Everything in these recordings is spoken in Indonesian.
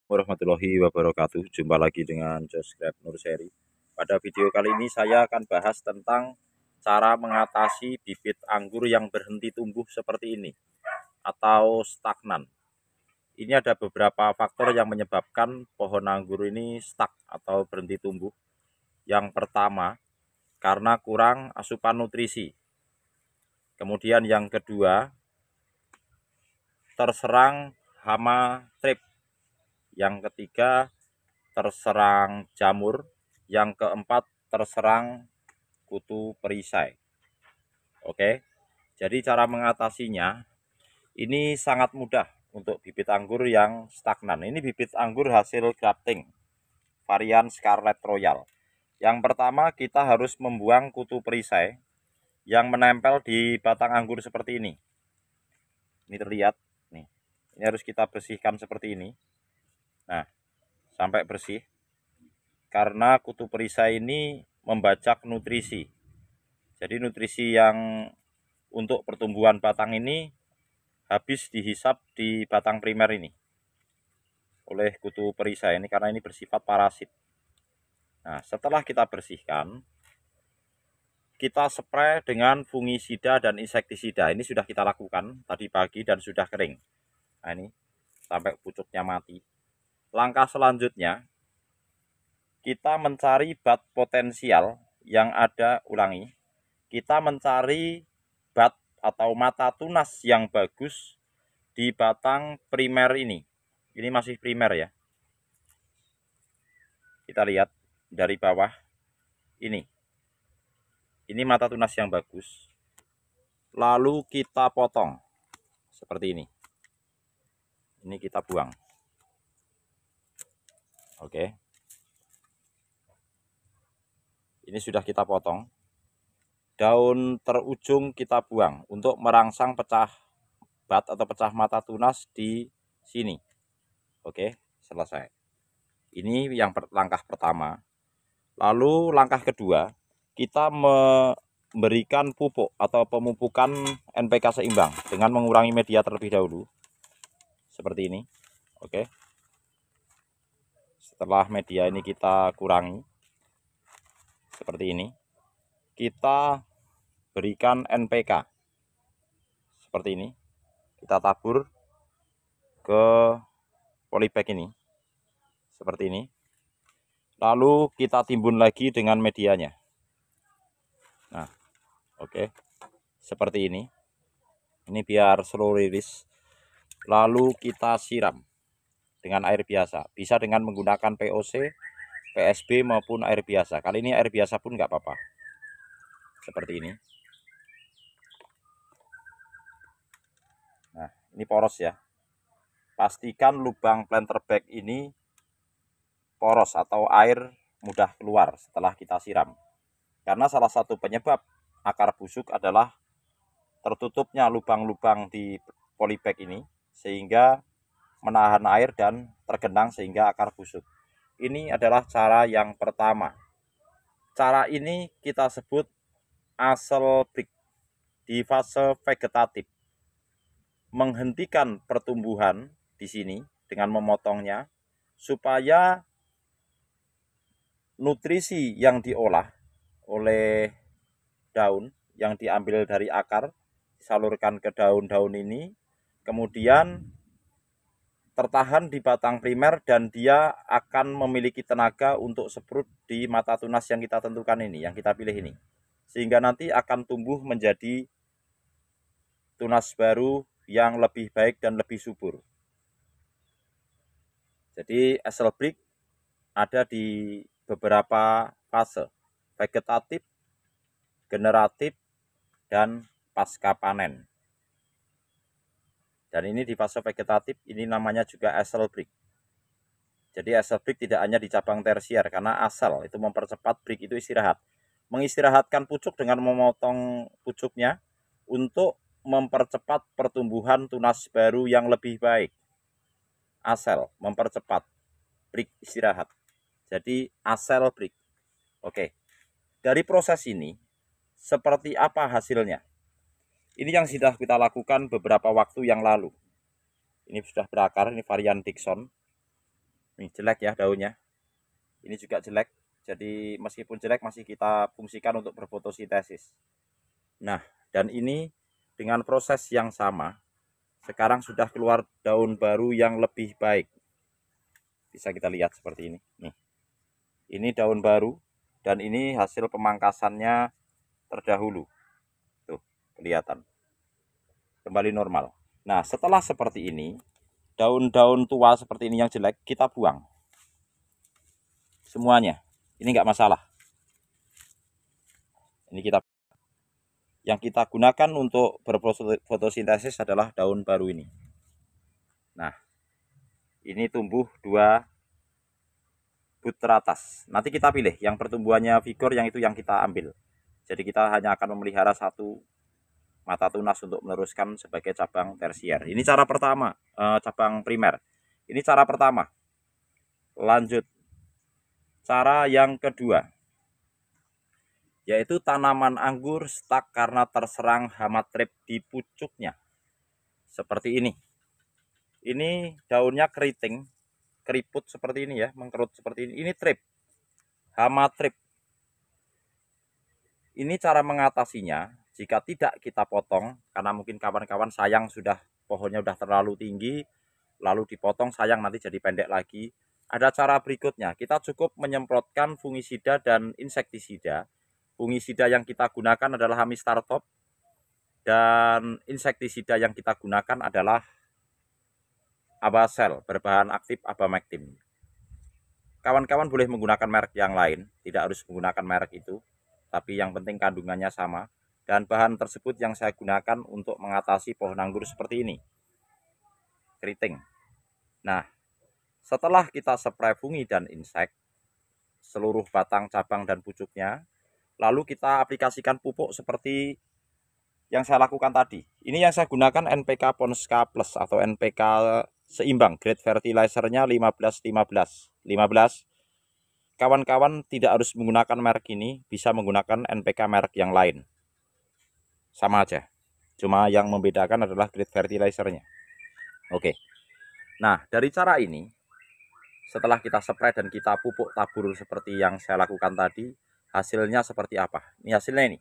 Warahmatullahi wabarakatuh. Jumpa lagi dengan Josgrab Nur Seri. Pada video kali ini saya akan bahas tentang cara mengatasi bibit anggur yang berhenti tumbuh seperti ini atau stagnan. Ini ada beberapa faktor yang menyebabkan pohon anggur ini stuck atau berhenti tumbuh. Yang pertama, karena kurang asupan nutrisi. Kemudian yang kedua, terserang hama trip. Yang ketiga, terserang jamur. Yang keempat, terserang kutu perisai. Oke, jadi cara mengatasinya ini sangat mudah untuk bibit anggur yang stagnan. Ini bibit anggur hasil grafting varian Scarlet Royal. Yang pertama, kita harus membuang kutu perisai yang menempel di batang anggur seperti ini. Ini terlihat nih. Ini harus kita bersihkan seperti ini. Nah, sampai bersih. Karena kutu perisai ini membajak nutrisi. Jadi nutrisi yang untuk pertumbuhan batang ini habis dihisap di batang primer ini oleh kutu perisai ini, karena ini bersifat parasit. Nah, setelah kita bersihkan, kita spray dengan fungisida dan insektisida. Ini sudah kita lakukan tadi pagi dan sudah kering. Nah, ini sampai pucuknya mati. Langkah selanjutnya, kita mencari bat potensial yang ada, ulangi, kita mencari bat atau mata tunas yang bagus di batang primer ini. Ini masih primer ya. Kita lihat dari bawah ini. Ini mata tunas yang bagus. Lalu kita potong seperti ini. Ini kita buang. Oke. Ini sudah kita potong. Daun terujung kita buang untuk merangsang pecah bat atau pecah mata tunas di sini. Oke, selesai. Ini yang langkah pertama. Lalu langkah kedua, kita memberikan pupuk atau pemupukan NPK seimbang dengan mengurangi media terlebih dahulu. Seperti ini. Oke. Setelah media ini kita kurangi seperti ini, kita berikan NPK seperti ini. Kita tabur ke polybag ini seperti ini. Lalu kita timbun lagi dengan medianya. Nah, oke. Seperti ini. Ini biar slow release. Lalu kita siram dengan air biasa. Bisa dengan menggunakan POC, PSB maupun air biasa. Kali ini air biasa pun nggak apa-apa. Seperti ini. Nah, ini poros ya. Pastikan lubang planter bag ini poros atau air mudah keluar setelah kita siram. Karena salah satu penyebab akar busuk adalah tertutupnya lubang-lubang di polybag ini, sehingga menahan air dan tergenang sehingga akar busuk. Ini adalah cara yang pertama. Cara ini kita sebut asel break di fase vegetatif. Menghentikan pertumbuhan di sini dengan memotongnya supaya nutrisi yang diolah oleh daun yang diambil dari akar disalurkan ke daun-daun ini, kemudian tertahan di batang primer dan dia akan memiliki tenaga untuk sprout di mata tunas yang kita tentukan ini, yang kita pilih ini, sehingga nanti akan tumbuh menjadi tunas baru yang lebih baik dan lebih subur. Jadi asel break ada di beberapa fase: vegetatif, generatif, dan pasca panen. Dan ini di fase vegetatif ini namanya juga asel break. Jadi asel break tidak hanya di cabang tersier, karena asal itu mempercepat, break itu istirahat. Mengistirahatkan pucuk dengan memotong pucuknya untuk mempercepat pertumbuhan tunas baru yang lebih baik. Asel mempercepat, break istirahat. Jadi asel break. Oke. Dari proses ini seperti apa hasilnya? Ini yang sudah kita lakukan beberapa waktu yang lalu. Ini sudah berakar, ini varian Dixon. Nih jelek ya daunnya. Ini juga jelek. Jadi meskipun jelek masih kita fungsikan untuk berfotosintesis. Nah, dan ini dengan proses yang sama, sekarang sudah keluar daun baru yang lebih baik. Bisa kita lihat seperti ini. Nih, ini daun baru dan ini hasil pemangkasannya terdahulu. Tuh, kelihatan. Kembali normal. Nah, setelah seperti ini, daun-daun tua seperti ini yang jelek kita buang. Semuanya. Ini nggak masalah. Ini yang kita gunakan untuk berfotosintesis adalah daun baru ini. Nah, ini tumbuh 2 but teratas. Nanti kita pilih yang pertumbuhannya vigor, yang itu yang kita ambil. Jadi kita hanya akan memelihara 1 mata tunas untuk meneruskan sebagai cabang tersier. Ini cara pertama, cabang primer. Ini cara pertama. Lanjut, cara yang kedua, yaitu tanaman anggur stuck karena terserang hama trip di pucuknya. Seperti ini. Ini daunnya keriting, keriput seperti ini ya, mengkerut seperti ini. Ini trip, hama trip. Ini cara mengatasinya. Jika tidak kita potong, karena mungkin kawan-kawan sayang sudah pohonnya sudah terlalu tinggi, lalu dipotong sayang nanti jadi pendek lagi. Ada cara berikutnya, kita cukup menyemprotkan fungisida dan insektisida. Fungisida yang kita gunakan adalah Hamistar Top, dan insektisida yang kita gunakan adalah Abasel berbahan aktif Abamectin. Kawan-kawan boleh menggunakan merek yang lain, tidak harus menggunakan merek itu, tapi yang penting kandungannya sama. Dan bahan tersebut yang saya gunakan untuk mengatasi pohon anggur seperti ini, keriting. Nah, setelah kita spray fungi dan insek seluruh batang, cabang, dan pucuknya, lalu kita aplikasikan pupuk seperti yang saya lakukan tadi. Ini yang saya gunakan NPK Ponska Plus atau NPK seimbang, grade fertilizernya 15-15. 15. Kawan-kawan tidak harus menggunakan merek ini, bisa menggunakan NPK merek yang lain. Sama aja. Cuma yang membedakan adalah grade fertilizernya. Oke. Nah, dari cara ini, setelah kita spray dan kita pupuk tabur seperti yang saya lakukan tadi, hasilnya seperti apa? Ini hasilnya ini.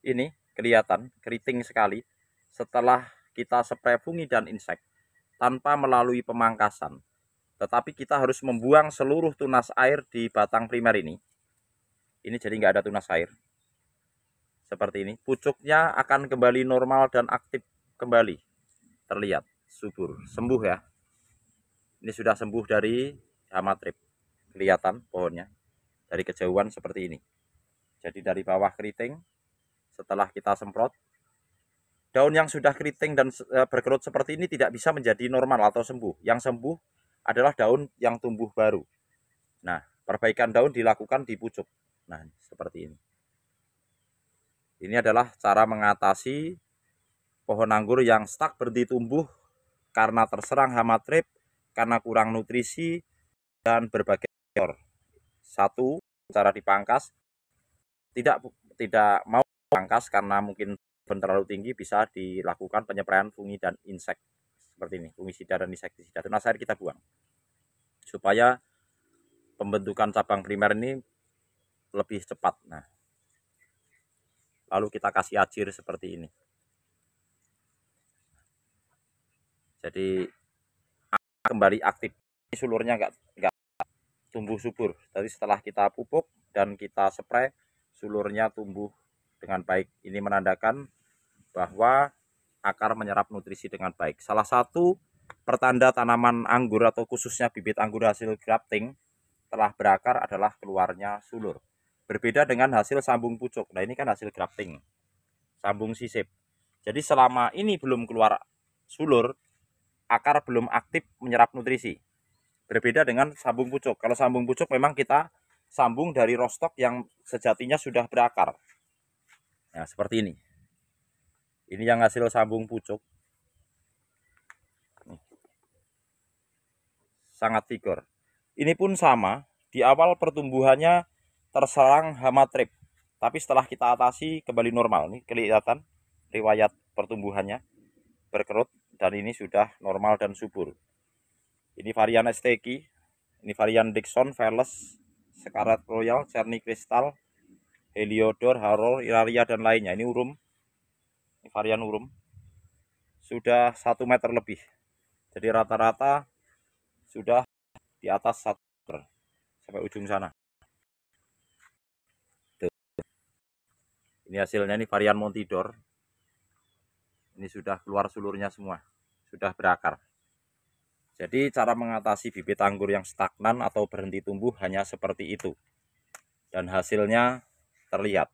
Ini kelihatan keriting sekali setelah kita spray fungi dan insek tanpa melalui pemangkasan. Tetapi kita harus membuang seluruh tunas air di batang primer ini. Ini jadi nggak ada tunas air. Seperti ini. Pucuknya akan kembali normal dan aktif kembali. Terlihat subur. Sembuh ya. Ini sudah sembuh dari hama trip. Kelihatan pohonnya. Dari kejauhan seperti ini. Jadi dari bawah keriting. Setelah kita semprot. Daun yang sudah keriting dan berkerut seperti ini tidak bisa menjadi normal atau sembuh. Yang sembuh adalah daun yang tumbuh baru. Nah, perbaikan daun dilakukan di pucuk. Nah, seperti ini. Ini adalah cara mengatasi pohon anggur yang stuck berhenti tumbuh karena terserang hama trip, karena kurang nutrisi, dan berbagai faktor. 1, cara dipangkas. Tidak mau pangkas karena mungkin terlalu tinggi, bisa dilakukan penyepraian fungi dan insek. Seperti ini, fungisida dan insektisida. Tunas air kita buang. Supaya pembentukan cabang primer ini lebih cepat. Nah, lalu kita kasih ajir seperti ini. Jadi kembali aktif. Ini sulurnya nggak tumbuh subur. Tadi setelah kita pupuk dan kita spray, sulurnya tumbuh dengan baik. Ini menandakan bahwa akar menyerap nutrisi dengan baik. Salah satu pertanda tanaman anggur atau khususnya bibit anggur hasil grafting telah berakar adalah keluarnya sulur. Berbeda dengan hasil sambung pucuk. Nah, ini kan hasil grafting, sambung sisip. Jadi selama ini belum keluar sulur, akar belum aktif menyerap nutrisi. Berbeda dengan sambung pucuk. Kalau sambung pucuk memang kita sambung dari rostok yang sejatinya sudah berakar. Nah, seperti ini. Ini yang hasil sambung pucuk. Sangat vigor. Ini pun sama. Di awal pertumbuhannya terserang hama trip, tapi setelah kita atasi kembali normal. Nih kelihatan riwayat pertumbuhannya berkerut dan ini sudah normal dan subur. Ini varian STQ Ini varian Dixon, Veles, Scarlet Royal, Cerny Crystal, Heliodor, Haror, Ilaria, dan lainnya. Ini urum. Ini varian urum. Sudah 1 meter lebih. Jadi rata-rata sudah di atas 1 meter sampai ujung sana. Tuh. Ini hasilnya, ini varian Montidor. Ini sudah keluar sulurnya semua, sudah berakar. Jadi cara mengatasi bibit anggur yang stagnan atau berhenti tumbuh hanya seperti itu. Dan hasilnya terlihat.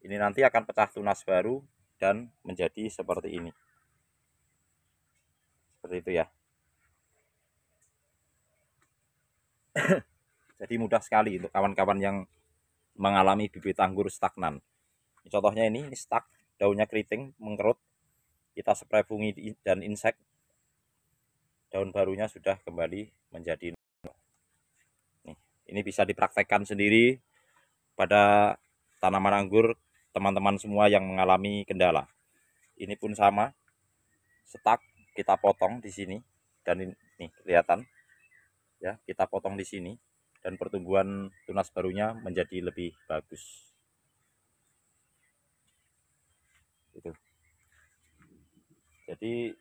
Ini nanti akan pecah tunas baru dan menjadi seperti ini. Seperti itu ya. Jadi mudah sekali untuk kawan-kawan yang mengalami bibit anggur stagnan. Contohnya ini stuck, daunnya keriting, mengkerut. Kita spray fungi dan insek. Daun barunya sudah kembali menjadi nih. Ini bisa dipraktekkan sendiri pada tanaman anggur teman-teman semua yang mengalami kendala. Ini pun sama, stuck kita potong di sini dan ini kelihatan ya, kita potong di sini dan pertumbuhan tunas barunya menjadi lebih bagus. Itu. Jadi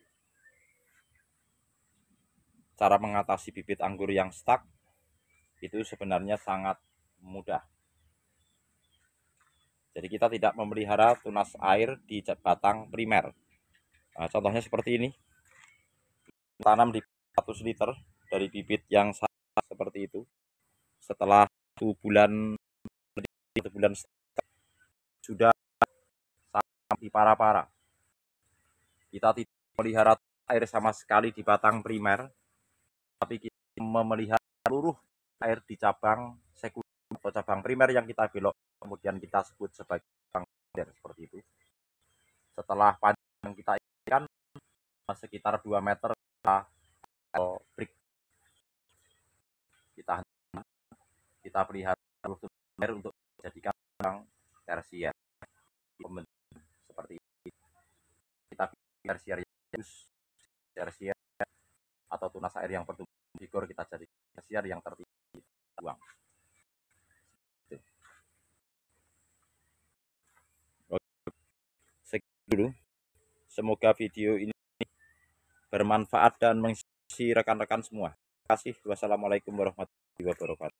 cara mengatasi bibit anggur yang stuck itu sebenarnya sangat mudah. Jadi kita tidak memelihara tunas air di batang primer. Nah, contohnya seperti ini. Tanam di 100 liter dari bibit yang sama seperti itu. Setelah 1 bulan sudah sampai para-para. Kita tidak memelihara air sama sekali di batang primer, tapi kita memelihara seluruh air di cabang sekunder atau cabang primer yang kita belok, kemudian kita sebut sebagai cabang sekunder, seperti itu. Setelah panjang kita ikan sekitar 2 meter, kita pelihara air untuk menjadikan cabang tersier. Seperti ini. Kita tersier yang bagus, tersier atau tunas air yang bertumbuh vigor kita jadi tersier yang tertinggi buang. Sekian dulu. Semoga video ini bermanfaat dan mengisi rekan-rekan semua. Terima kasih. Wassalamualaikum warahmatullahi wabarakatuh.